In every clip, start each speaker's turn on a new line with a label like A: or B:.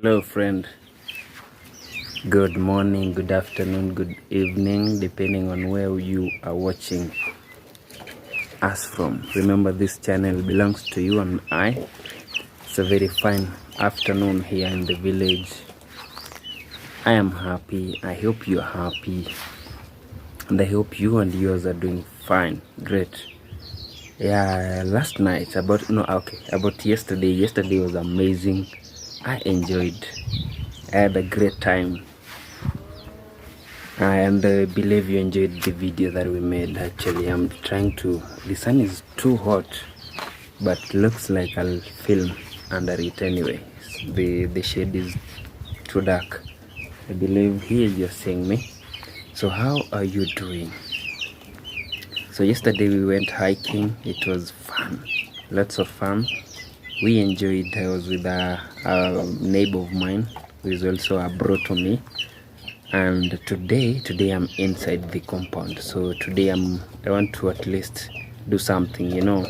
A: Hello friend, good morning, good afternoon, good evening, depending on where you are watching us from. Remember, this channel belongs to you and I. It's a very fine afternoon here in the village. I am happy, I hope you are happy, and I hope you and yours are doing fine. Great. Yeah, last night, about yesterday was amazing. I enjoyed, I had a great time. And I believe you enjoyed the video that we made. Actually, the sun is too hot, but looks like I'll film under it anyway. The shade is too dark. I believe here you're seeing me. So how are you doing? So yesterday we went hiking. It was fun, lots of fun. We enjoyed. I was with a neighbor of mine who is also a bro to me. And today I'm inside the compound. So today I want to at least do something. You know,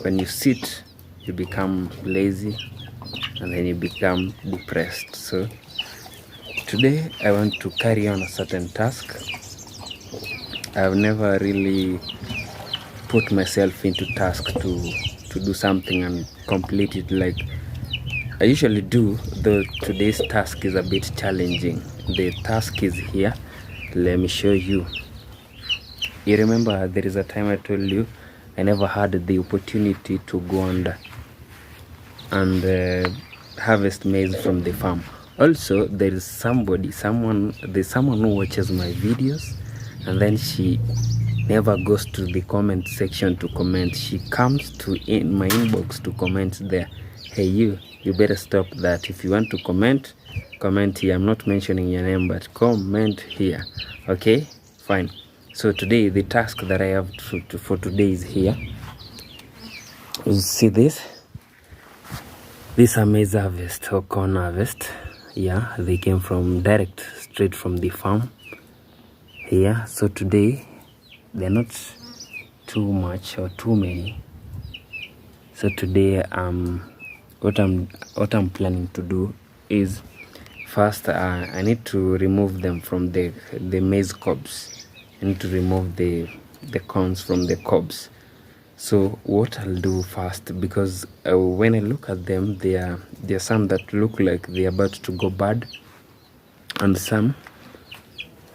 A: when you sit you become lazy and then you become depressed. So today I want to carry on a certain task. I've never really put myself into task to do something and complete it like I usually do, though today's task is a bit challenging. The task is here. Let me show you. You remember there is a time I told you I never had the opportunity to go and harvest maize from the farm. Also, there is someone who watches my videos and then she never goes to the comment section to comment. She comes to in my inbox to comment there. Hey, you better stop that. If you want to comment here. I'm not mentioning your name, but comment here. Okay, fine. So today the task that I have for today is here. You see this are maize harvest or corn harvest. Yeah, they came from straight from the farm here. So today they're not too much or too many. So today what I'm planning to do is first I need to remove them from the maize cobs. I need to remove the corns from the cobs. So what I'll do first, because when I look at them, there are some that look like they're about to go bad, and some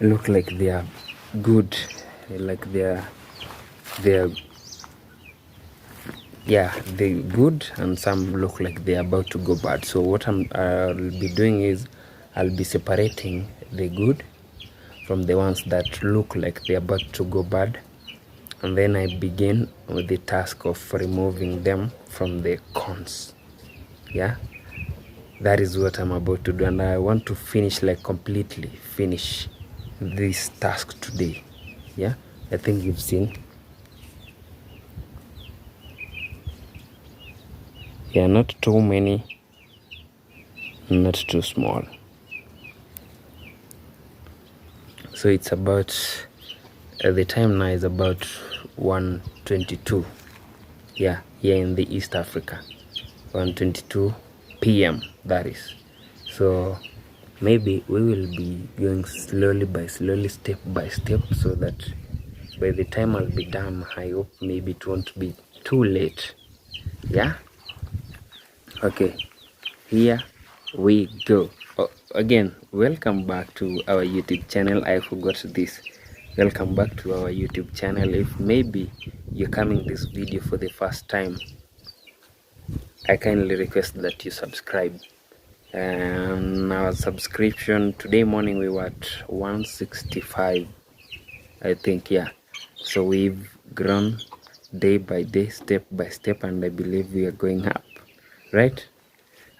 A: look like they are good, like they're good, and some look like they're about to go bad. So what I'll be doing is I'll be separating the good from the ones that look like they're about to go bad, and then I begin with the task of removing them from the corns. Yeah, that is what I'm about to do, and I want to finish, like completely finish this task today. Yeah, I think you've seen. Yeah, not too many, not too small. So it's about the time now is about 1:22. Yeah, here in the East Africa, 1:22 p.m. that is. So maybe we will be going slowly, step by step, so that by the time I'll be done, I hope maybe it won't be too late. Yeah, okay, here we go. Again, welcome back to our YouTube channel. I forgot this. Welcome back to our YouTube channel. If maybe you're coming this video for the first time, I kindly request that you subscribe. And our subscription today morning we were at 165, I think. Yeah, so we've grown day by day, step by step, and I believe we are going up, right?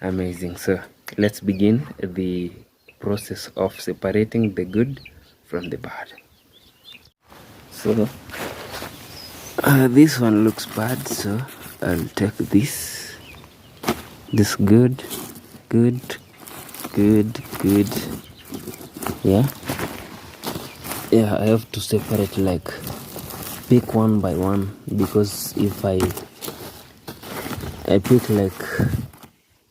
A: Amazing. So let's begin the process of separating the good from the bad. So this one looks bad, so I'll take this good. Yeah, I have to separate, like pick one by one, because if I pick like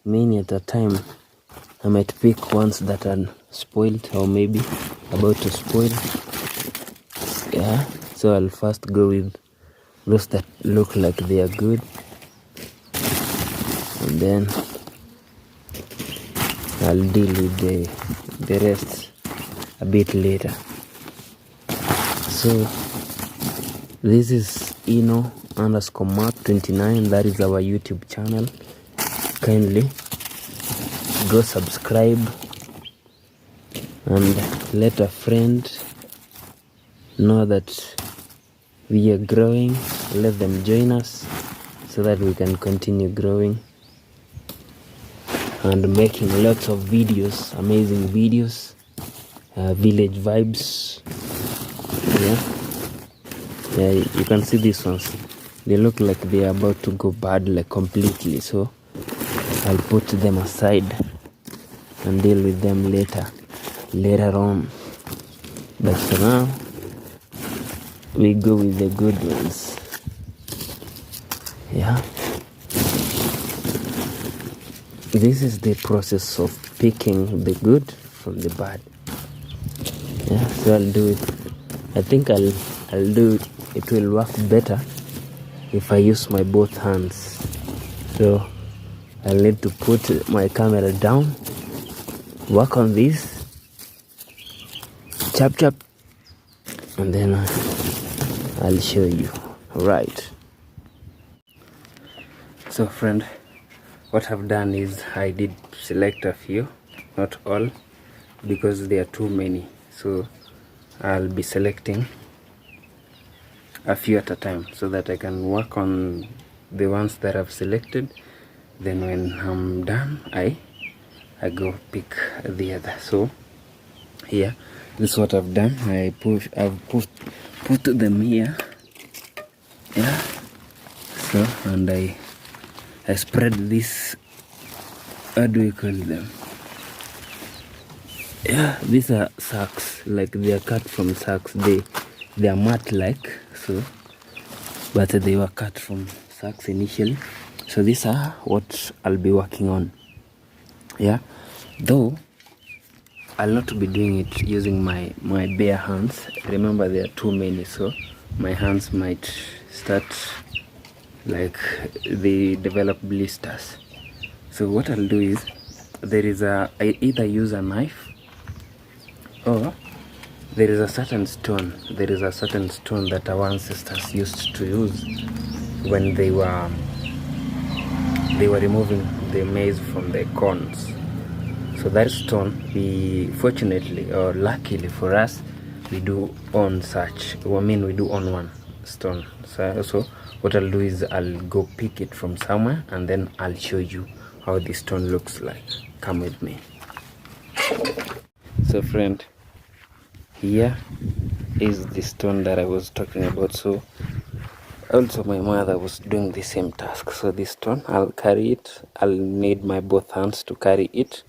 A: many at a time, I might pick ones that are spoiled or maybe about to spoil. Yeah, so I'll first go with those that look like they are good, and then I'll deal with the rest a bit later. So this is Eno_Mark29. That is our YouTube channel. Kindly go subscribe and let a friend know that we are growing. Let them join us so that we can continue growing and making lots of videos, amazing videos, village vibes. Yeah, you can see these ones. They look like they are about to go bad, like completely. So I'll put them aside and deal with them later on. But for now, we go with the good ones. Yeah. This is the process of picking the good from the bad. Yeah, so I'll do it. I think I'll do it. It will work better if I use my both hands. So I'll need to put my camera down, work on this, chop, and then I'll show you. Right. So friend, what I've done is I did select a few, not all, because there are too many. So I'll be selecting a few at a time so that I can work on the ones that I've selected. Then when I'm done, I go pick the other. So here, this is what I've done. I've put them here. Yeah. So, and I spread this, how do we call them? Yeah, these are sacks, like they are cut from sacks. They are mat like, so, but they were cut from sacks initially. So these are what I'll be working on. Yeah, though I'll not be doing it using my bare hands. Remember, there are too many, so my hands might start like they develop blisters. So what I'll do is I either use a knife, or there is a certain stone that our ancestors used to use when they were removing the maize from the corns. So that stone, we fortunately or luckily for us, we do own such. We do own one stone. So what I'll do is I'll go pick it from somewhere, and then I'll show you how the stone looks like. Come with me. So friend, here is the stone that I was talking about. So also my mother was doing the same task. So this stone, I'll carry it. I'll need my both hands to carry it,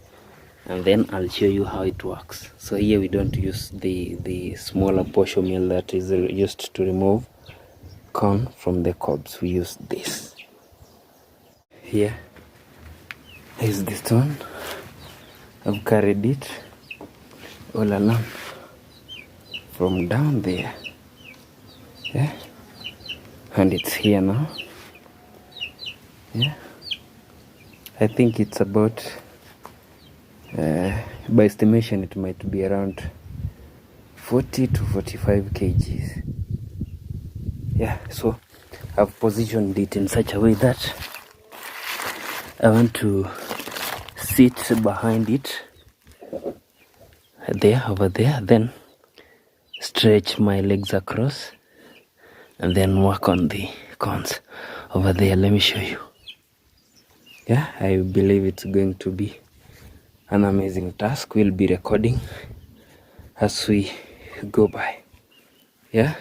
A: and then I'll show you how it works. So here we don't use the smaller posho mill that is used to remove corn from the cobs. We use this. Here is the stone. I've carried it all along from down there. Yeah, and it's here now. Yeah, I think it's about by estimation it might be around 40 to 45 kgs. Yeah, so I've positioned it in such a way that I want to sit behind it there, over there, then stretch my legs across and then work on the corns over there. Let me show you. Yeah, I believe it's going to be an amazing task. We'll be recording as we go by. Yeah,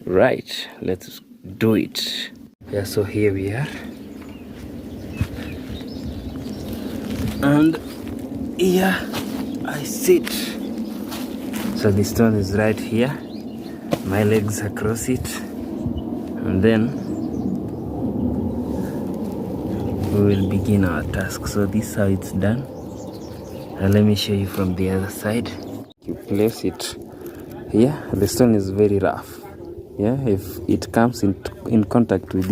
A: right, let's do it. Yeah, so here we are, and here I sit. So the stone is right here, my legs across it, and then we will begin our task. So this is how it's done. And let me show you from the other side. You place it here. The stone is very rough. Yeah, if it comes in contact with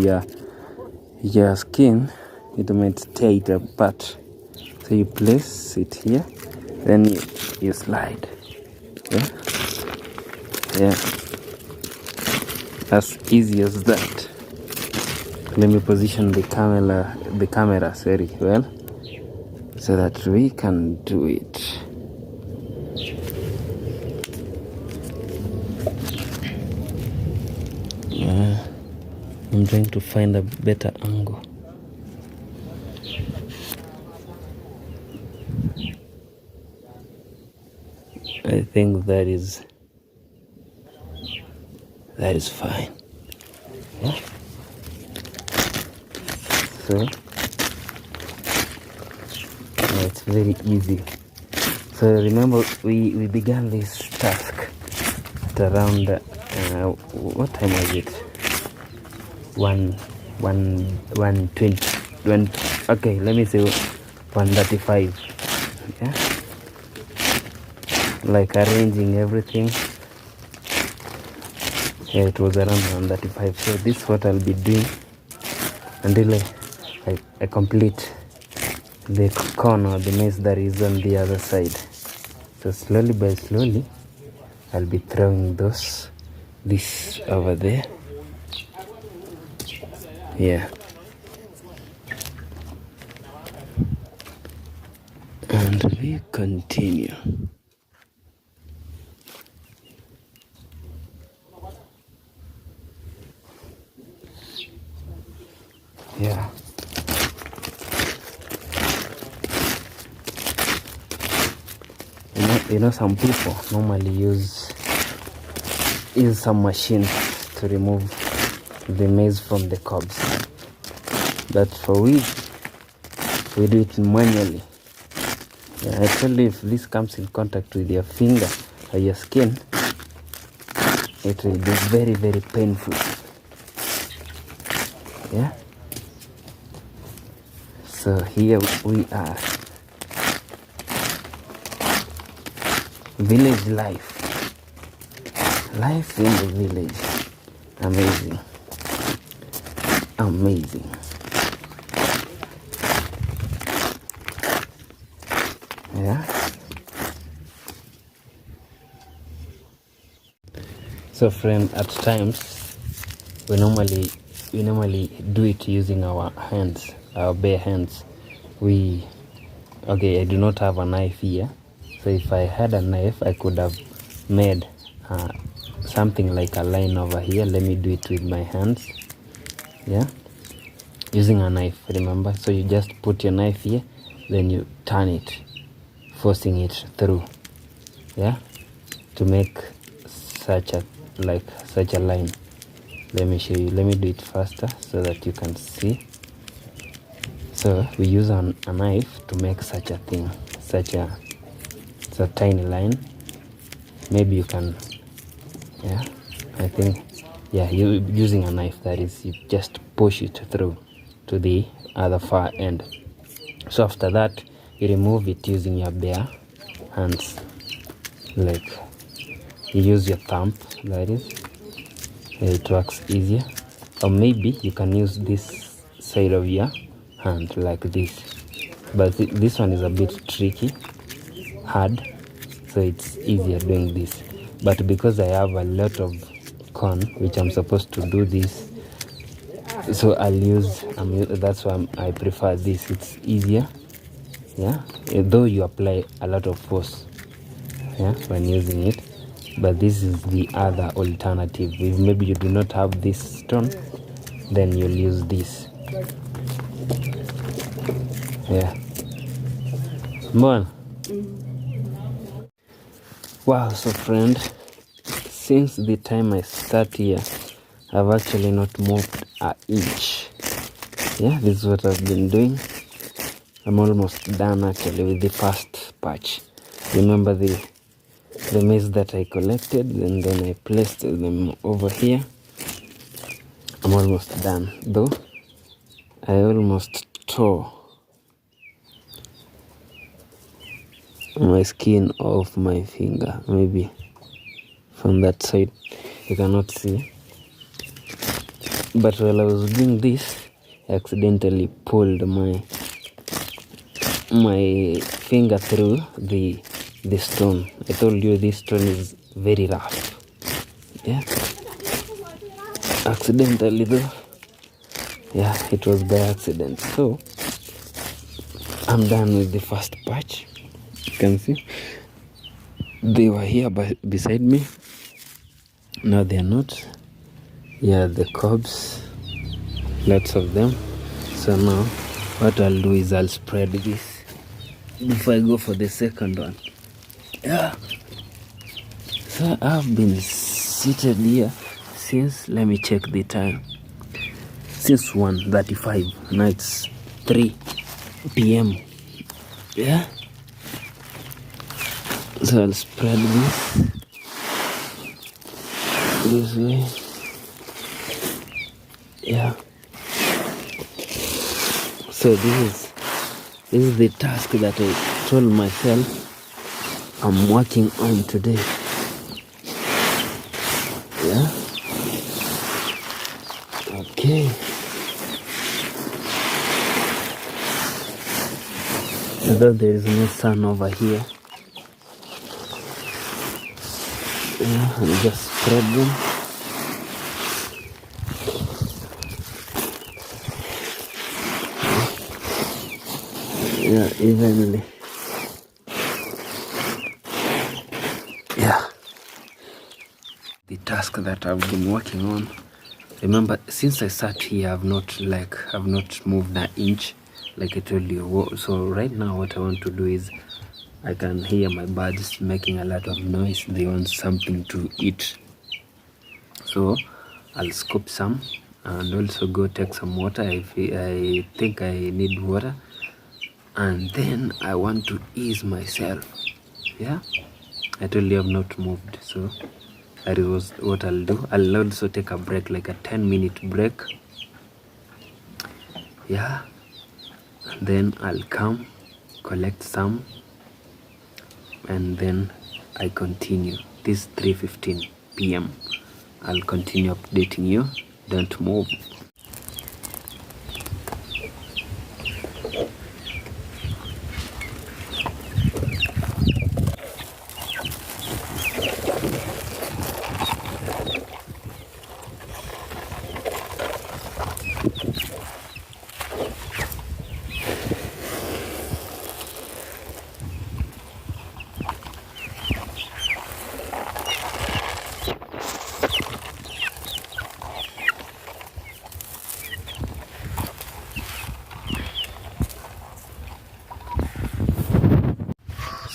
A: your skin, it might tear it apart. So you place it here, then you slide. Yeah, yeah, as easy as that. Let me position the camera very well so that we can do it. Yeah, I'm trying to find a better angle. I think that is fine. Yeah. So it's very easy. So remember, we began this task at around what time was it? 1:20. Okay, let me say 1:35. Yeah, like arranging everything. Yeah, it was around 1:35. So this is what I'll be doing until I complete the cone or the maze that is on the other side. So slowly by slowly I'll be throwing this over there. Yeah, and we continue. Yeah. You know, some people normally use some machines to remove the maize from the cobs, but for we do it manually. Yeah, I tell you, if this comes in contact with your finger or your skin, it will be very, very painful. Yeah. So here we are. Village life. Life in the village. Amazing. Amazing. Yeah. So friend, at times we normally do it using our hands, our bare hands. Okay, I do not have a knife here. So if I had a knife, I could have made something like a line over here. Let me do it with my hands. Yeah, using a knife, remember. So you just put your knife here, then you turn it, forcing it through. Yeah, to make such a line. Let me show you. Let me do it faster so that you can see. So we use a knife to make such a thing, such a tiny line. Maybe you can, yeah, I think, yeah, you using a knife, that is, you just push it through to the other far end. So after that, you remove it using your bare hands, like you use your thumb, that is, it works easier. Or maybe you can use this side of your hand like this, but this one is a bit tricky, hard, so it's easier doing this. But because I have a lot of corn which I'm supposed to do this, so that's why I prefer this. It's easier, yeah, though you apply a lot of force, yeah, when using it. But this is the other alternative. If maybe you do not have this stone, then you'll use this. Yeah. Mon. Wow, so friend, since the time I start here, I've actually not moved an inch. Yeah, this is what I've been doing. I'm almost done actually with the first patch. Remember the maize that I collected, and then I placed them over here. I'm almost done, though I almost tore my skin off my finger. Maybe from that side you cannot see, but while I was doing this, I accidentally pulled my finger through the stone. I told you this stone is very rough. Yeah, accidentally though. Yeah, it was by accident. So I'm done with the first patch. You can see they were here beside me. Now they are not. Yeah, the cobs, lots of them. So now what I'll do is I'll spread this before I go for the second one. Yeah, so I've been seated here since, let me check the time, since 1:35. Now it's 3 p.m. Yeah, so I'll spread this way. Yeah, so this is the task that I told myself I'm working on today. Yeah, okay. Although there is no sun over here, yeah, and just spread them. Yeah, evenly. Yeah, the task that I've been working on. Remember, since I sat here, I've not moved an inch, like I told you. So right now, what I want to do is, I can hear my birds making a lot of noise. They want something to eat. So I'll scoop some and also go take some water. I think I need water. And then I want to ease myself. Yeah, I told you I've not moved, so that is what I'll do. I'll also take a break, like a 10-minute break. Yeah, and then I'll come collect some, and then I continue. This 3:15 p.m. I'll continue updating you. Don't move.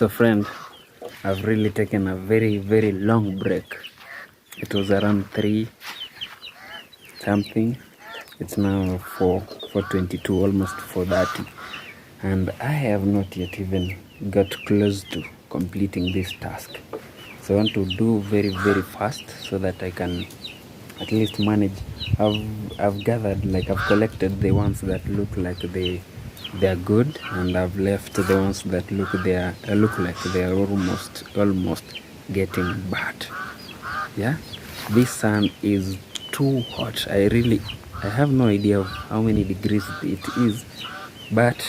A: So friend, I've really taken a very, very long break. It was around 3 something. It's now 4:22, almost 4:30. And I have not yet even got close to completing this task. So I want to do very, very fast so that I can at least manage. I've gathered, like I've collected the ones that look like they are good, and I've left the ones that look like they are almost getting bad. Yeah, this sun is too hot. I have no idea of how many degrees it is, but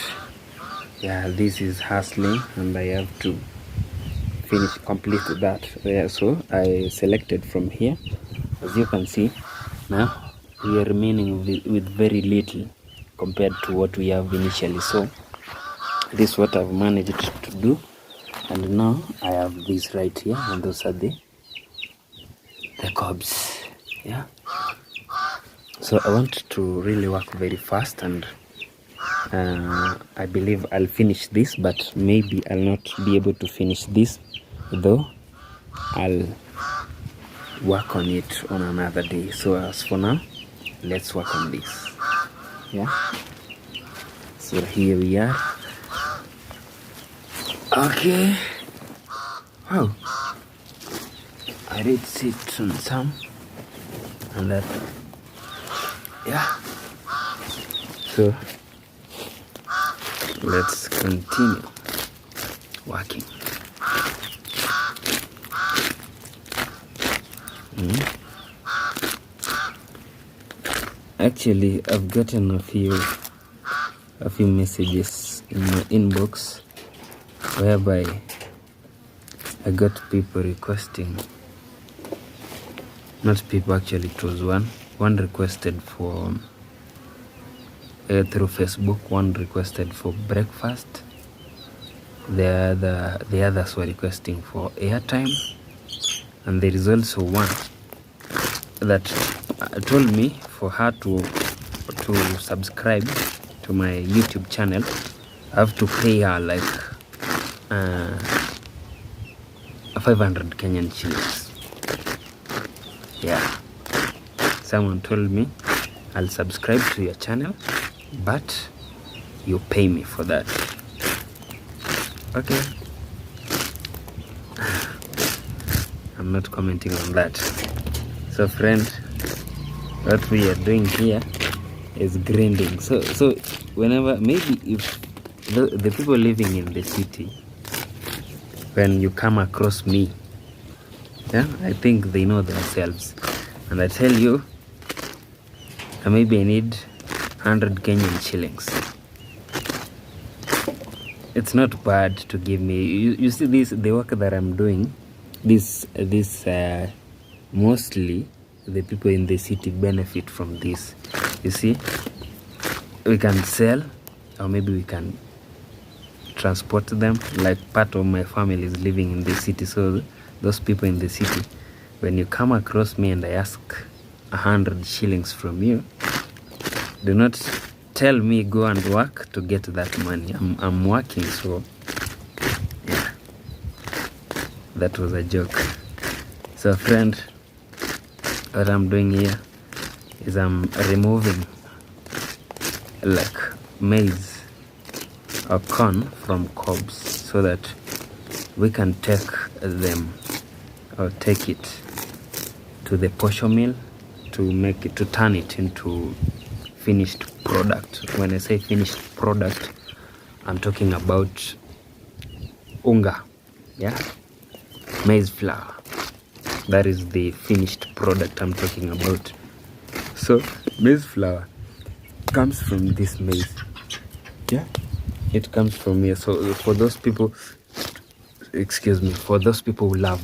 A: yeah, this is hustling and I have to complete that. Yeah, so I selected from here. As you can see, now we are remaining with very little compared to what we have initially. So this is what I've managed to do, and now I have this right here, and those are the cobs. Yeah, so I want to really work very fast, and I believe I'll finish this, but maybe I'll not be able to finish this, though I'll work on it on another day. So as for now, let's work on this. Yeah, so here we are. Okay, wow, I did sit on some, and that, yeah, so let's continue working. Actually, I've gotten a few messages in my inbox whereby I got people requesting, not people actually, it was one requested for through Facebook, one requested for breakfast, the others were requesting for airtime, and there is also one that told me for her to subscribe to my YouTube channel, I have to pay her like 500 Kenyan shillings. Yeah, someone told me, I'll subscribe to your channel, but you pay me for that. Okay, I'm not commenting on that. So friend, what we are doing here is grinding. So whenever, maybe if the people living in the city, when you come across me, yeah, I think they know themselves, and I tell you, maybe I need 100 Kenyan shillings. It's not bad to give me. You see this, the work that I'm doing, this mostly the people in the city benefit from this. You see, we can sell, or maybe we can transport them. Like part of my family is living in the city, so those people in the city, when you come across me and I ask 100 shillings from you, do not tell me go and work to get that money. I'm working, so yeah, that was a joke. So friend, what I'm doing here is I'm removing like maize or corn from cobs so that we can take them or take it to the posho mill to make it, to turn it into finished product. When I say finished product, I'm talking about unga, yeah, maize flour. That is the finished product I'm talking about. So maize flour comes from this maize, yeah, it comes from here. So for those people, excuse me, for those people who love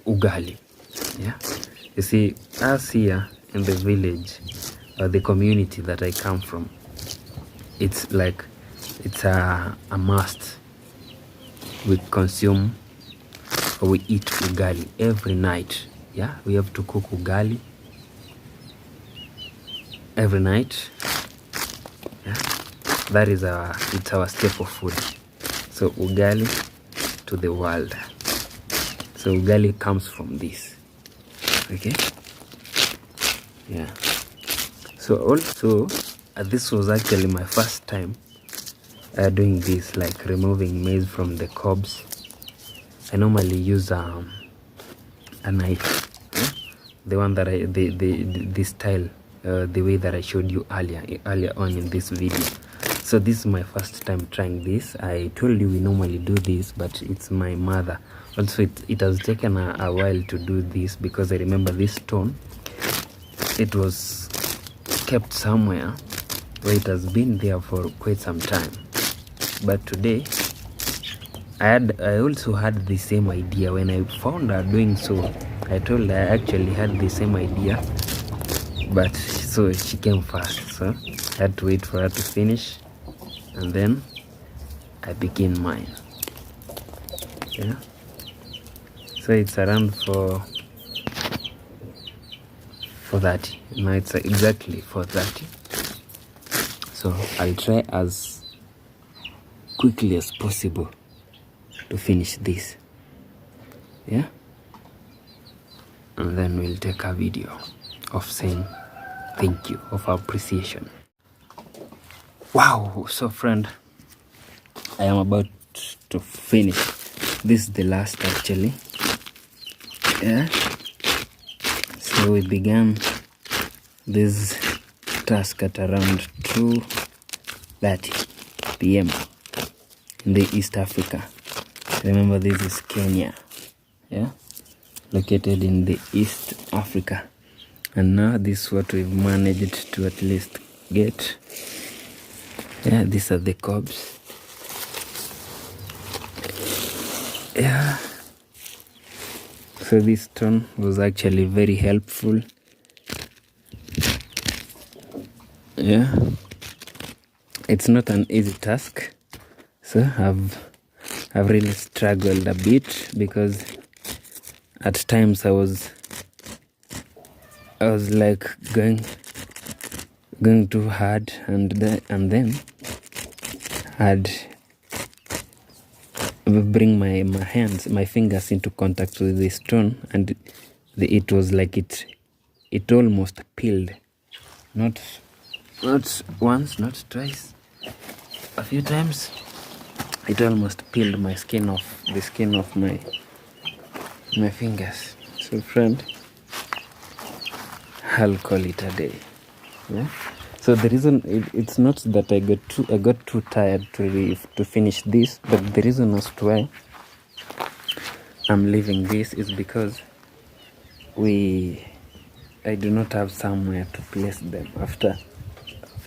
A: ugali, yeah, you see, us here in the village, the community that I come from, it's like, it's a must. We consume, or we eat ugali every night. Yeah, we have to cook ugali every night. Yeah, that is it's our staple food. So ugali to the world. So ugali comes from this. Okay, yeah. So also this was actually my first time doing this, like removing maize from the cobs. I normally use a knife, yeah? The one that this style, the way that I showed you earlier on in this video. So this is my first time trying this. I told you we normally do this, but it's my mother. Also, it has taken a while to do this, because I remember this stone, it was kept somewhere where it has been there for quite some time. But today I also had the same idea. When I found her doing so, I told her I actually had the same idea, but so she came first, so I had to wait for her to finish, and then I begin mine. Yeah, so it's around for 30. Now it's exactly 4:30. So I'll try as quickly as possible to finish this, yeah, and then we'll take a video of saying thank you, of appreciation. Wow. So friend, I am about to finish. This is the last actually, yeah. So we began this task at around 2:30 p.m. in the East Africa. Remember, this is Kenya, yeah, located in the East Africa. And now this is what we've managed to at least get. Yeah, these are the cobs. Yeah, so this stone was actually very helpful. Yeah, it's not an easy task, so I've really struggled a bit, because at times I was like going too hard, and then I'd bring my fingers into contact with the stone, and it was like it almost peeled. Not once, not twice, a few times. It almost peeled my skin off, the skin of my fingers. So friend, I'll call it a day. Yeah. So the reason it's not that I got too tired to finish this, but the reason as to why I'm leaving this is because I do not have somewhere to place them. After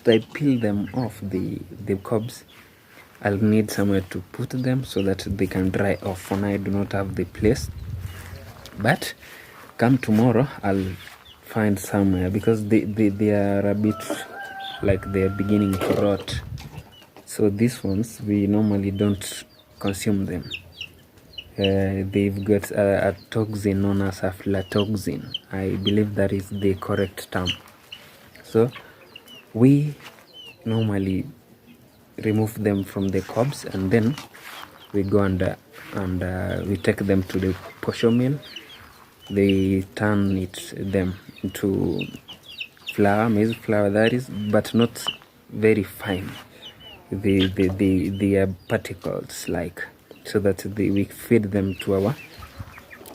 A: I peel them off the cobs, I'll need somewhere to put them so that they can dry off. For now, I do not have the place, but come tomorrow I'll find somewhere, because they are a bit like they're beginning to rot. So these ones, we normally don't consume them. They've got a toxin known as aflatoxin. I believe that is the correct term. So we normally remove them from the cobs, and then we go and we take them to the posho mill. They turn them into flour, maize flour, that is, but not very fine. They are particles, like, so that we feed them to our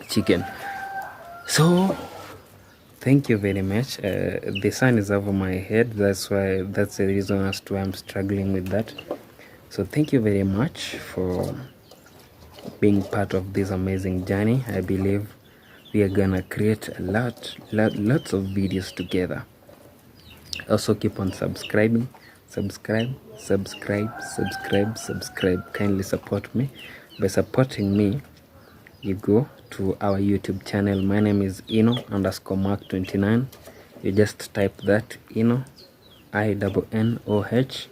A: chicken. So thank you very much. The sun is over my head, that's the reason as to why I'm struggling with that. So thank you very much for being part of this amazing journey. I believe we are gonna create lots of videos together. Also keep on subscribing. Subscribe. Kindly support me. By supporting me, you go to our YouTube channel. My name is Ino_Mark29. You just type that, Ino, INNOH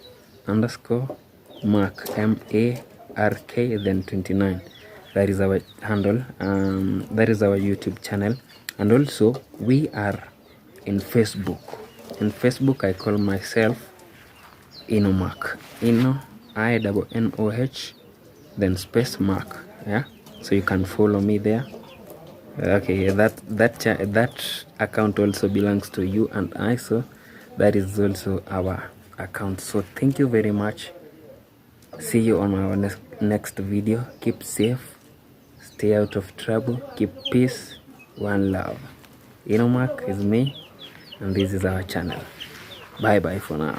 A: _Mark, MARK, then 29. That is our handle. That is our YouTube channel. And also we are in Facebook. In Facebook, I call myself INOMark. Ino, INNOH, then space Mark. Yeah, so you can follow me there. Okay, that account also belongs to you and I, so that is also our account. So thank you very much. See you on our next video. Keep safe, stay out of trouble, keep peace, one love. INOMark is me, and this is our channel. Bye bye for now.